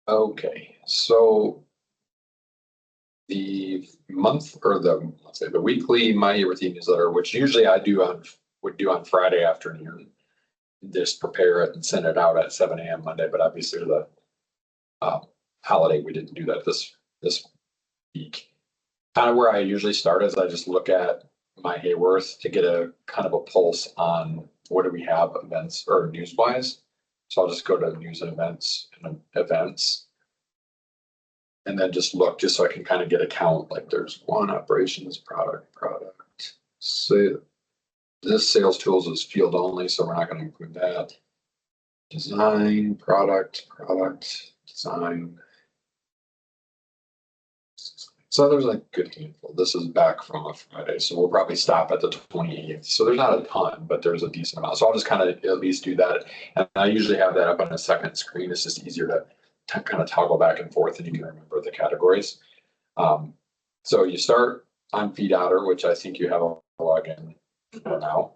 Okay, so the month or let's say the weekly My Haworth newsletter, which usually would do on Friday afternoon, just prepare it and send it out at 7 a.m. Monday. But obviously the holiday, we didn't do that this week. Kind of where I usually start is I just look at My Haworth to get a kind of a pulse on what do we have events or news wise. So I'll just go to news and events. And then just look just so I can kind of get a count. Like there's one operations product. So this sales tools is field only, so we're not going to include that. Design, product, design. So there's a good handful. This is back from a Friday, so we'll probably stop at the 28th. So there's not a ton, but there's a decent amount. So I'll just kind of at least do that. And I usually have that up on a second screen. It's just easier to kind of toggle back and forth, and you can remember the categories. So you start on FeedOtter, which I think you have a login for now.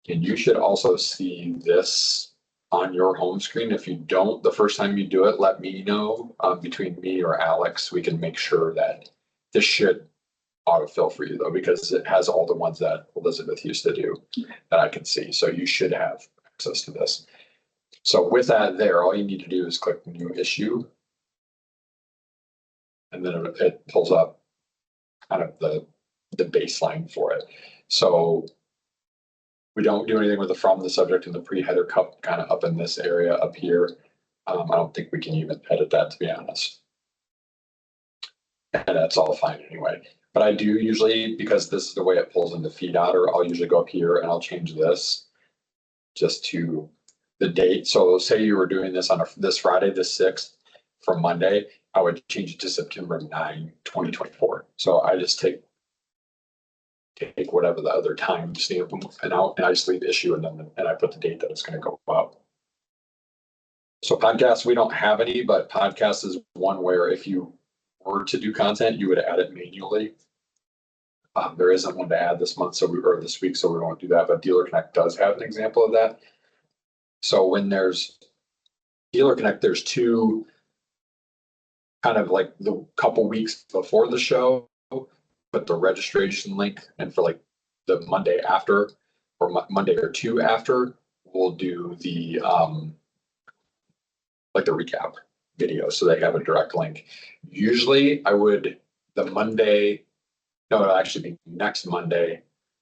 And you should also see this on your home screen. If you don't, the first time you do it, let me know. Between me or Alex, we can make sure that this should autofill for you though, because it has all the ones that Elizabeth used to do that I can see. So you should have access to this. So with that there, all you need to do is click new issue. And then it pulls up kind of the baseline for it. So we don't do anything with the from, the subject, and the pre-header cup kind of up in this area up here. I don't think we can even edit that, to be honest. And that's all fine anyway. But I do usually, because this is the way it pulls into FeedOtter, I'll usually go up here and I'll change this just to the date. So say you were doing this on this Friday, the 6th, from Monday, I would change it to September 9, 2024. So I just take whatever the other time stamp and out, and I just leave issue, and I put the date that it's going to go out. So podcasts, we don't have any, but podcasts is one where if you were to do content, you would add it manually. There isn't one to add this month, or this week, so we won't do that. But Dealer Connect does have an example of that. So when there's Dealer Connect, there's two kind of like the couple weeks before the show, put the registration link, and for like the Monday after, or Monday or two after, we'll do the like the recap video, so they have a direct link. Usually the Monday, no, it'll actually be next Monday.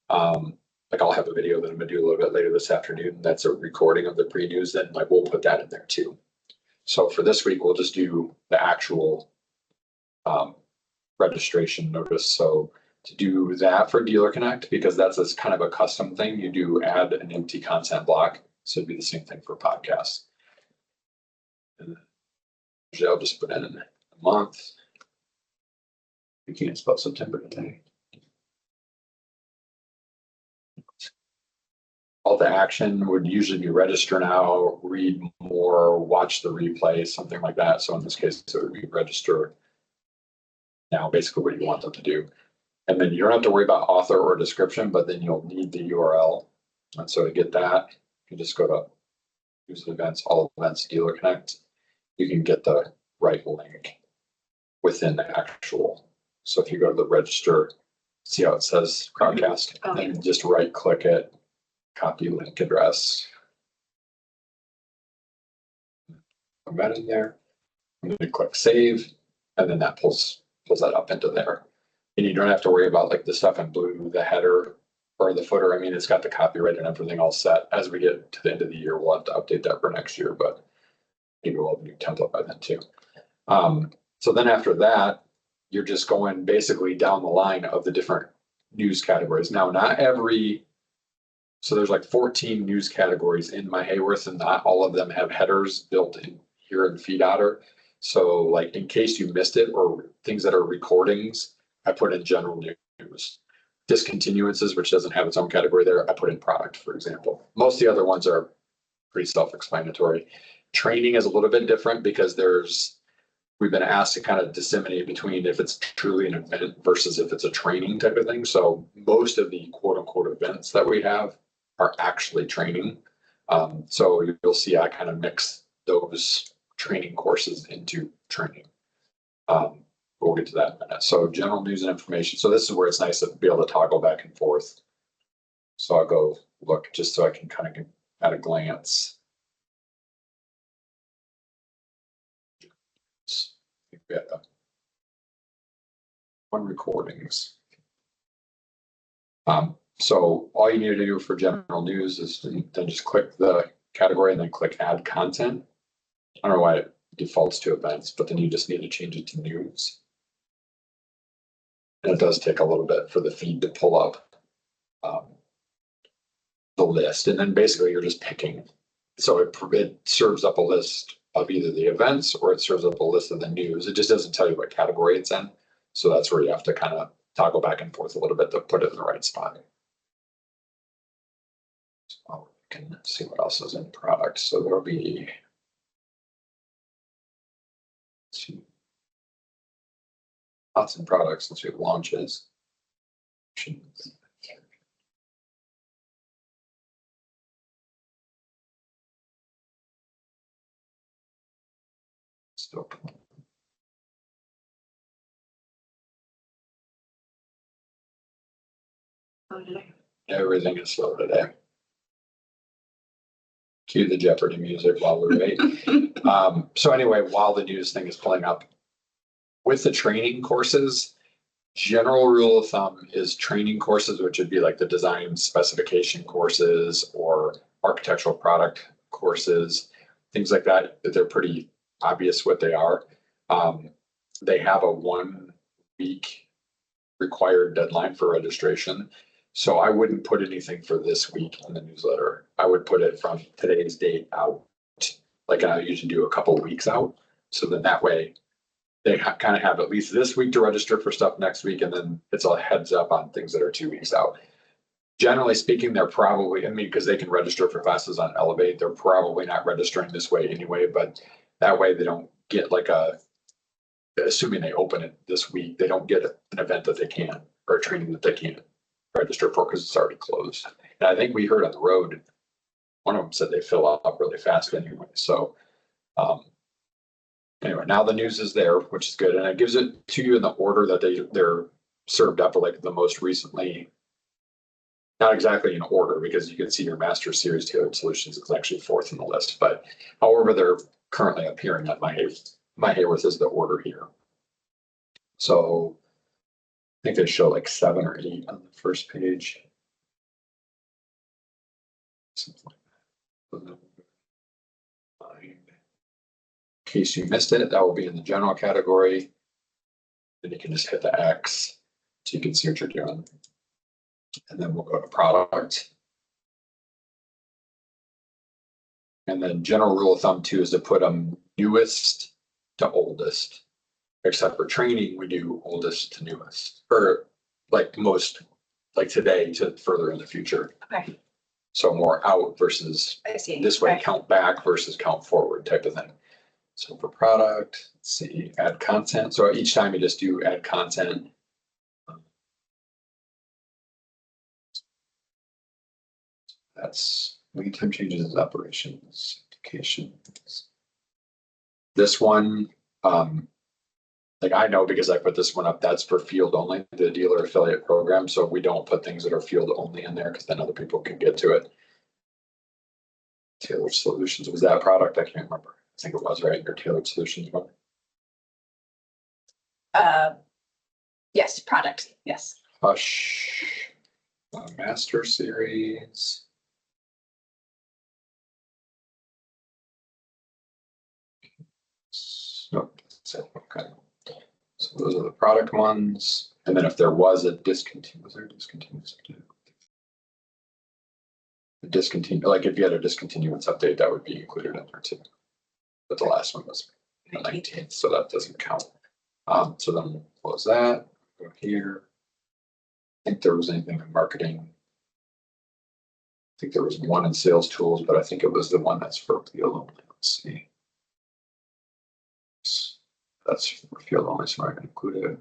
Like I'll have a video that I'm gonna do a little bit later this afternoon. That's a recording of the pre-news, then like we'll put that in there too. So for this week, we'll just do the actual registration notice. So to do that for Dealer Connect, because that's a kind of a custom thing, you do add an empty content block. So it'd be the same thing for podcasts. And usually I'll just put in a month. You can't spell September today. All the action would usually be register now, read more, watch the replay, something like that. So in this case, it would be register now, basically what you want them to do. And then you don't have to worry about author or description, but then you'll need the URL. And so to get that, you just go to News and Events, All Events, Dealer Connect. You can get the right link within the actual. So if you go to the register, see how it says Crowdcast, and just right click it, copy link address. Put that in there. I'm going to click save, and then that pulls that up into there. And you don't have to worry about like the stuff in blue, the header or the footer. I mean, it's got the copyright and everything all set. As we get to the end of the year, we'll have to update that for next year, but maybe we'll have a new template by then too. So then after that, you're just going basically down the line of the different news categories. Now, so there's like 14 news categories in My Haworth, and not all of them have headers built in here in FeedOtter. So like in case you missed it, or things that are recordings, I put in general news. Discontinuances, which doesn't have its own category there, I put in product, for example. Most of the other ones are pretty self-explanatory. Training is a little bit different because we've been asked to kind of disseminate between if it's truly an event versus if it's a training type of thing. So most of the quote unquote events that we have are actually training. So you'll see I kind of mix those training courses into training. We'll get to that in a minute. So general news and information. So this is where it's nice to be able to toggle back and forth. So I'll go look just so I can kind of get at a glance. We had one recordings. So all you need to do for general news is to then just click the category and then click add content. I don't know why it defaults to events, but then you just need to change it to news. And it does take a little bit for the feed to pull up the list. And then basically you're just picking. So it serves up a list of either the events or it serves up a list of the news. It just doesn't tell you what category it's in. So that's where you have to kind of toggle back and forth a little bit to put it in the right spot. So we can see what else is in products. So there'll be lots of products since we have launches. Still. Everything is slow today. Cue the Jeopardy music while we wait. So anyway, while the news thing is pulling up, with the training courses, general rule of thumb is training courses, which would be like the design specification courses or architectural product courses, things like that. They're pretty obvious what they are. They have a 1 week required deadline for registration. So I wouldn't put anything for this week in the newsletter. I would put it from today's date out, like I usually do a couple of weeks out. So then that way they kind of have at least this week to register for stuff next week. And then it's a heads up on things that are 2 weeks out. Generally speaking, they're probably, because they can register for classes on Elevate, they're probably not registering this way anyway, but that way they don't get like assuming they open it this week, they don't get an event that they can't, or a training that they can't register for because it's already closed. And I think we heard on the road, one of them said they fill up really fast anyway. So anyway, now the news is there, which is good. And it gives it to you in the order that they're served up, like the most recently, not exactly in order, because you can see your master series tailored solutions is actually 4th in the list, but however, they're currently appearing at my Haworth is the order here. So I think they show like 7 or 8 on the first page. Something like that. In case you missed it, that will be in the general category. Then you can just hit the X so you can see what you're doing. And then we'll go to product. And then general rule of thumb too is to put them newest to oldest. Except for training, we do oldest to newest, or like most, like today to further in the future. Okay. So more out versus this way, count back versus count forward type of thing. So for product, let's see, add content. So each time you just do add content. That's lead time changes, operations, educations. This one, like I know because I put this one up, that's for field only, the dealer affiliate program. So we don't put things that are field only in there because then other people can get to it. Tailored solutions, was that product? I can't remember. I think it was, right? Your tailored solutions one. Yes, product. Yes. Hush, master series. Nope, that's it. Okay. So those are the product ones. And then if there was a discontinued, was there a discontinued update? The discontinued, like if you had a discontinuance update, that would be included in there too. But the last one was the 19th, so that doesn't count. So then we'll close that, go here. I think there was anything in marketing. I think there was one in sales tools, but I think it was the one that's for field only. Let's see. That's for field only, so I can include it.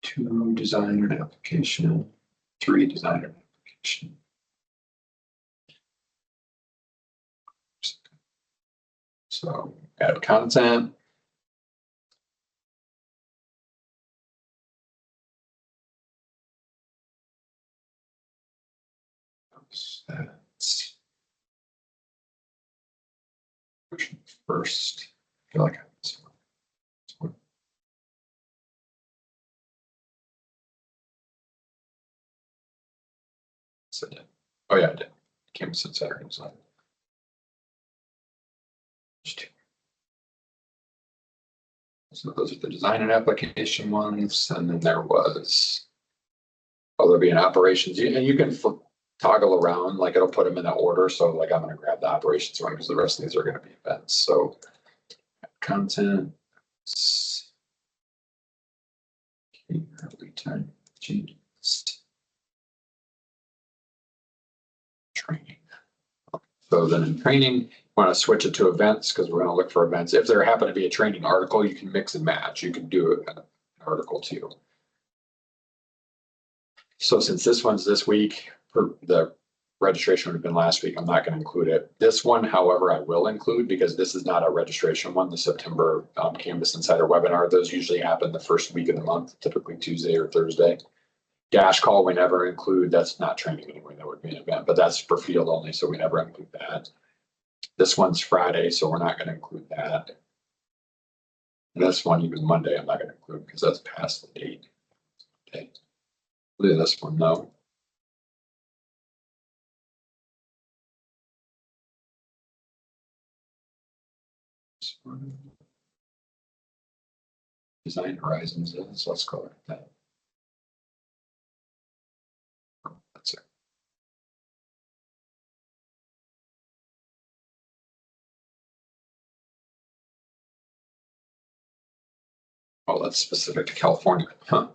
2 design and application, 3 design and application. So add content. That's first. I feel like I missed one. So, oh yeah, I did. Campus and Saturday design. So those are the design and application ones, and then there was, oh, there'll be an operations, and you can toggle around, like it'll put them in that order. So like I'm going to grab the operations one because the rest of these are going to be events. So content, time changes, training. So then in training, want to switch it to events because we're going to look for events. If there happen to be a training article, you can mix and match. You can do an article too. So since this one's this week, the registration would have been last week, I'm not going to include it. This one, however, I will include because this is not a registration one. The September Canvas Insider webinar, those usually happen the first week of the month, typically Tuesday or Thursday. Dash call we never include. That's not training anyway. That would be an event, but that's for field only, so we never include that. This one's Friday, so we're not going to include that. And this one, even Monday, I'm not going to include because that's past the date. Okay. Look at this one though. Design Horizons is, let's call it that. That's it. Oh, that's specific to California, huh?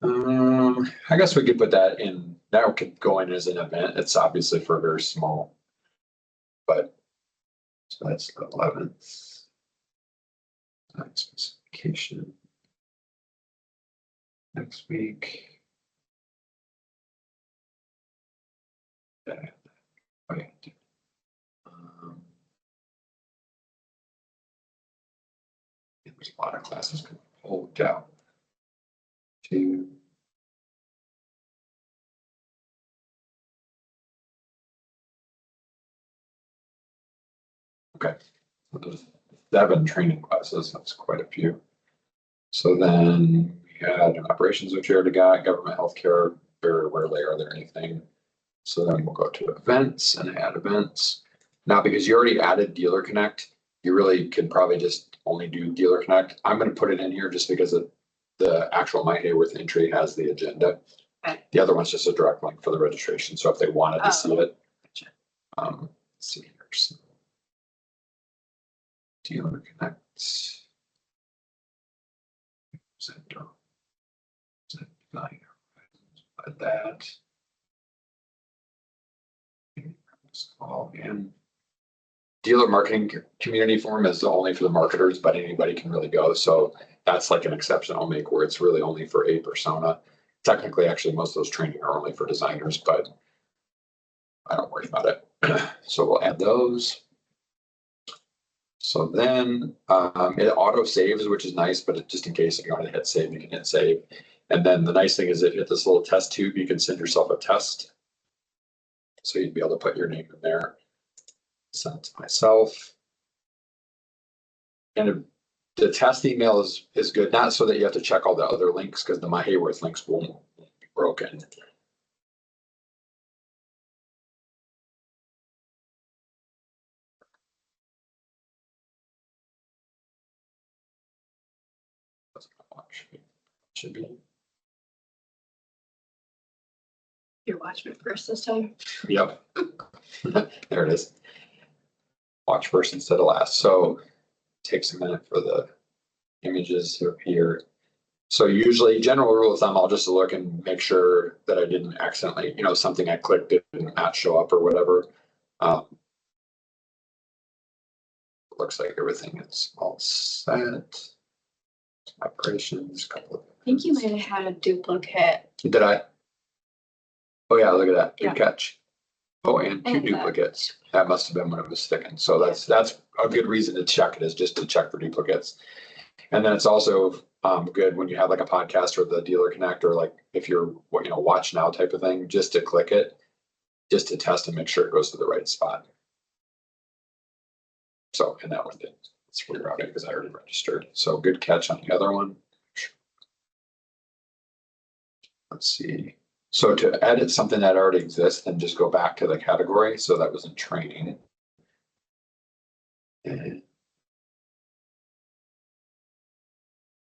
I guess we could put that in. That could go in as an event. It's obviously for very small, but so that's the 11th. Specification. Next week. Yeah. Oh, yeah. There's a lot of classes can hold down. Two. Okay, so there's 7 training classes. That's quite a few. So then we had an operations, which we already got, government healthcare. Very rarely are there anything. So then we'll go to events and add events. Now, because you already added Dealer Connect, you really could probably just only do Dealer Connect. I'm going to put it in here just because the actual My Haworth entry has the agenda. Okay. The other one's just a direct link for the registration. So if they wanted to see it, let's see here. So Dealer Connect. Center. That. All in. Dealer marketing community forum is only for the marketers, but anybody can really go. So that's like an exception I'll make where it's really only for a persona. Technically, actually, most of those training are only for designers, but I don't worry about it. So we'll add those. So then it auto saves, which is nice, but just in case if you want to hit save, you can hit save. And then the nice thing is if you hit this little test tube, you can send yourself a test. So you'd be able to put your name in there. Send it to myself. And the test email is good, not so that you have to check all the other links because the My Haworth links won't be broken. Should be. You're watching it first this time. Yep. There it is. Watch first instead of last. So it takes a minute for the images to appear. So usually general rule of thumb, I'll just look and make sure that I didn't accidentally, something I clicked didn't not show up or whatever. Looks like everything is all set. Operations, couple of. I think you might have had a duplicate. Did I? Oh yeah, look at that. Good Yeah. catch. Oh, and two And that. duplicates. That must have been when it was sticking. So that's a good reason to check it, is just to check for duplicates. And then it's also good when you have like a podcast or the Dealer Connect, or like if you're watch now type of thing, just to click it, just to test and make sure it goes to the right spot. So, and that one did. It's rerouting because I already registered. So good catch on the other one. Let's see. So to edit something that already exists, then just go back to the category. So that was in training. And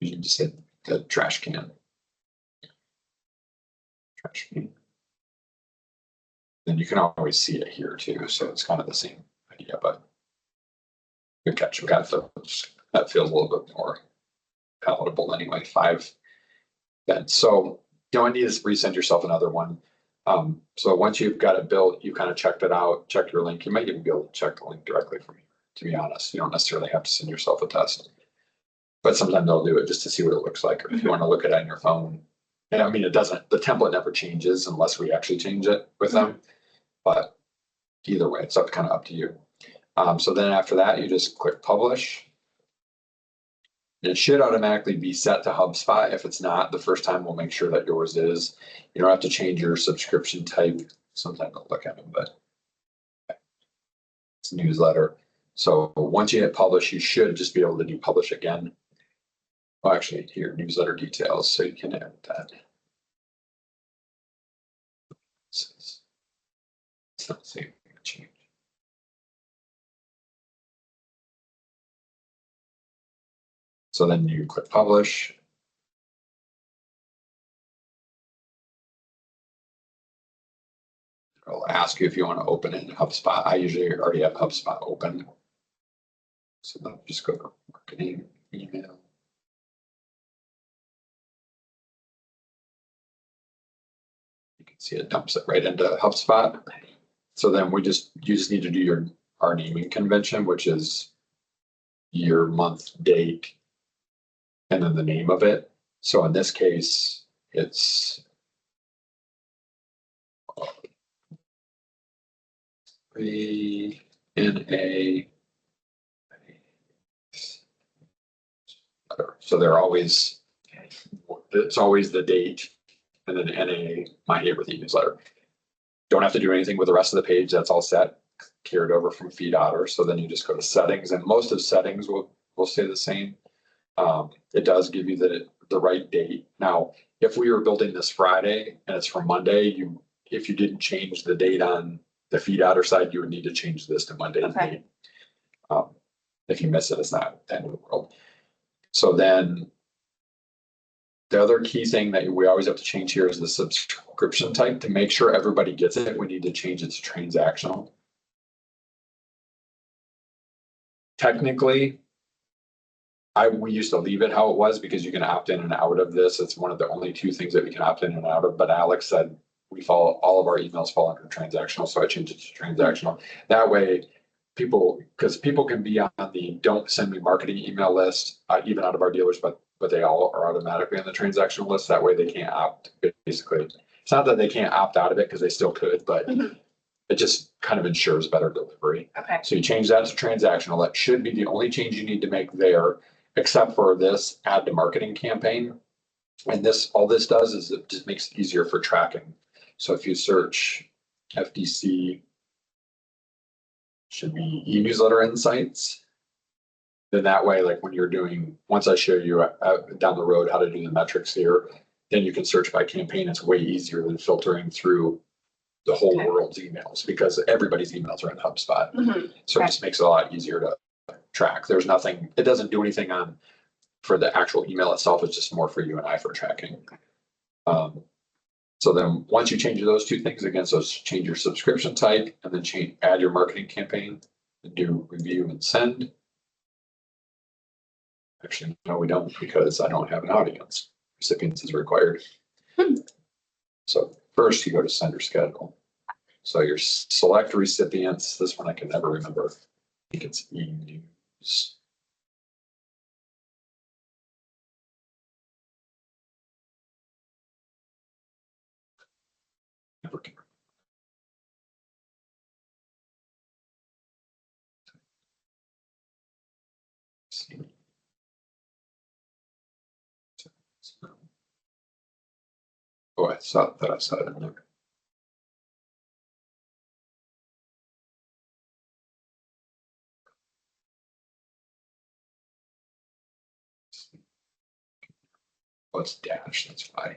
you can just hit the trash can. Trash can. Then you can always see it here too. So it's kind of the same idea, but good catch. We got that feels a little bit more palatable anyway. 5 then. So you don't need to resend yourself another one. So once you've got it built, you kind of checked it out, check your link. You might even be able to check the link directly from here, to be honest. You don't necessarily have to send yourself a test. But sometimes they'll do it just to see what it looks like. Or if you want to look at it on your phone. And I mean, the template never changes unless we actually change it with them. But either way, it's kind of up to you. So then after that, you just click publish. And it should automatically be set to HubSpot. If it's not, the first time we'll make sure that yours is. You don't have to change your subscription type. Sometimes I'll look at them, but it's a newsletter. So once you hit publish, you should just be able to do publish again. Well, actually, here, newsletter details, so you can add that. It's not the same change. So then you click publish. It'll ask you if you want to open it in HubSpot. I usually already have HubSpot open. So then just go to marketing, email. You can see it dumps it right into HubSpot. So then you just need to do our naming convention, which is your month, date, and then the name of it. So in this case, it's NA. So it's always the date and then NA, my Haworth eNewsletter. Don't have to do anything with the rest of the page. That's all set, carried over from Feed Otter. So then you just go to settings, and most of settings will stay the same. It does give you the right date. Now, if we were building this Friday and it's from Monday, if you didn't change the date on the Feed Otter side, you would need to change this to Monday's date. If you miss it, it's not the end of the world. So then the other key thing that we always have to change here is the subscription type. To make sure everybody gets it, we need to change it to transactional. Technically, we used to leave it how it was because you can opt in and out of this. It's one of the only 2 things that we can opt in and out of. But Alex said all of our emails fall under transactional, so I changed it to transactional. That way, because people can be on the don't send me marketing email list, even out of our dealers, but they all are automatically on the transactional list. That way they can't opt, basically. It's not that they can't opt out of it because they still could, but it just kind of ensures better delivery. Okay. So you change that to transactional. That should be the only change you need to make there, except for this add to marketing campaign. And all this does is it just makes it easier for tracking. So if you search FDC, should be eNewsletter Insights. Then that way, like when you're once I show you down the road how to do the metrics here, then you can search by campaign. It's way easier than filtering through the whole world's emails, because everybody's emails are in HubSpot. So it just makes it a lot easier to track. There's nothing, it doesn't do anything for the actual email itself. It's just more for you and I for tracking. So then once you change those 2 things, again, so change your subscription type and then add your marketing campaign and do review and send. Actually, no, we don't, because I don't have an audience. Recipients is required. So first you go to sender schedule. So your select recipients, this one I can never remember. I think it's eNews. Never can. Oh, I saw that. I saw it in there. Oh, it's dash. That's fine.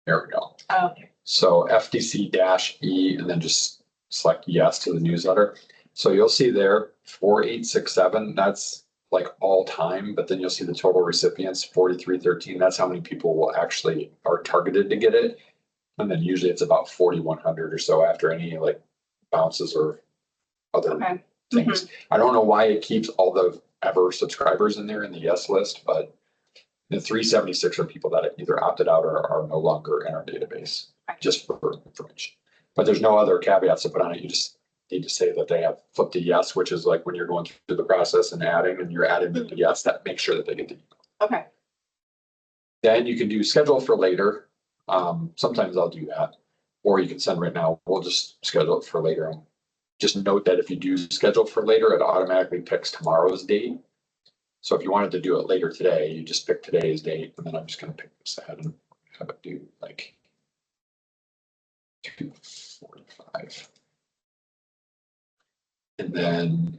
There we go. Oh, okay. So FDC-E and then just select yes to the newsletter. So you'll see there 4867, that's like all time, but then you'll see the total recipients 4313. That's how many people will actually are targeted to get it. And then usually it's about 4100 or so after any like bounces or other Okay. things. I don't know why it keeps all the ever subscribers in there in the yes list, but the 376 are people that either opted out or are no longer in our database, just for information. But there's no other caveats to put on it. You just need to say that they have flipped to yes, which is like when you're going through the process and adding, and you're adding them to yes, that makes sure that they get the email. Okay. Then you can do schedule for later. Sometimes I'll do that, or you can send right now. We'll just schedule it for later. And just note that if you do schedule for later, it automatically picks tomorrow's date. So if you wanted to do it later today, you just pick today's date, and then I'm just going to pick this ahead and have it do like 2:45. And then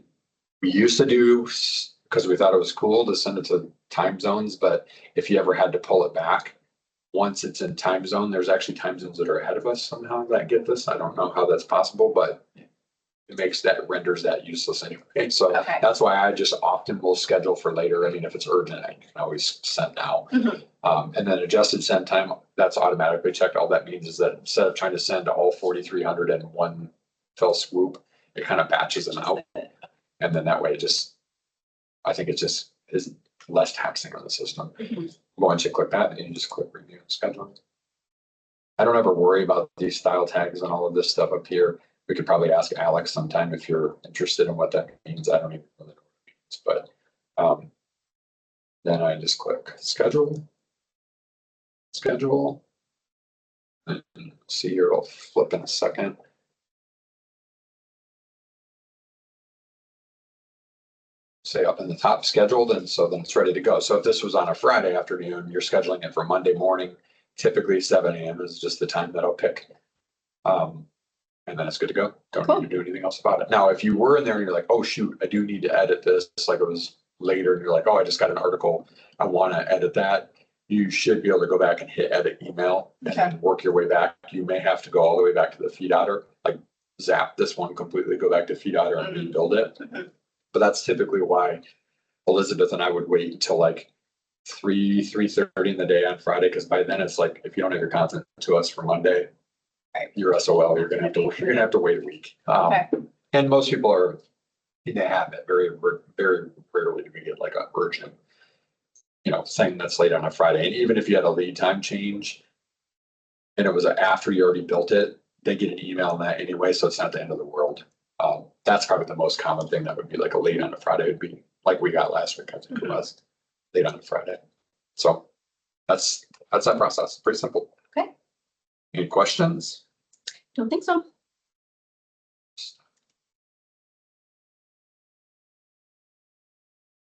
we used to do, because we thought it was cool to send it to time zones, but if you ever had to pull it back, once it's in time zone, there's actually time zones that are ahead of us somehow that get this. I don't know how that's possible, but it renders that useless anyway. So Okay. that's why I just often will schedule for later. I mean, if it's urgent, I can always send now. And then adjusted send time, that's automatically checked. All that means is that instead of trying to send all 4,300 in one fell swoop, it kind of batches them out. And then that way I think it just is less taxing on the system. Once you click that, and you just click review and schedule. I don't ever worry about these style tags and all of this stuff up here. We could probably ask Alex sometime if you're interested in what that means. I don't even really know what it means, but then I just click schedule, and see here, it'll flip in a second. Say up in the top scheduled, and so then it's ready to go. So if this was on a Friday afternoon, you're scheduling it for Monday morning, typically 7 a.m. is just the time that I'll pick. And then it's good to go. Don't need to do anything else about it. Now, if you were in there and you're like, oh shoot, I do need to edit this, like it was later, and you're like, oh, I just got an article, I want to edit that, you should be able to go back and hit edit email and then work your way back. You may have to go all the way back to the feed outer, like zap this one completely, go back to feed outer and rebuild it. But that's typically why Elizabeth and I would wait until like 3:30 in the day on Friday, because by then it's like, if you don't have your content to us for Monday, you're SOL. You're gonna have to wait a week. And most people are in the habit. Very rarely do we get like a urgent, thing that's late on a Friday. And even if you had a lead time change, and it was after you already built it, they get an email on that anyway, so it's not the end of the world. That's probably the most common thing that would be like a late on a Friday would be like we got last week. I think it was late on a Friday. So that's that process. Pretty simple. Okay. Any questions? Don't think so.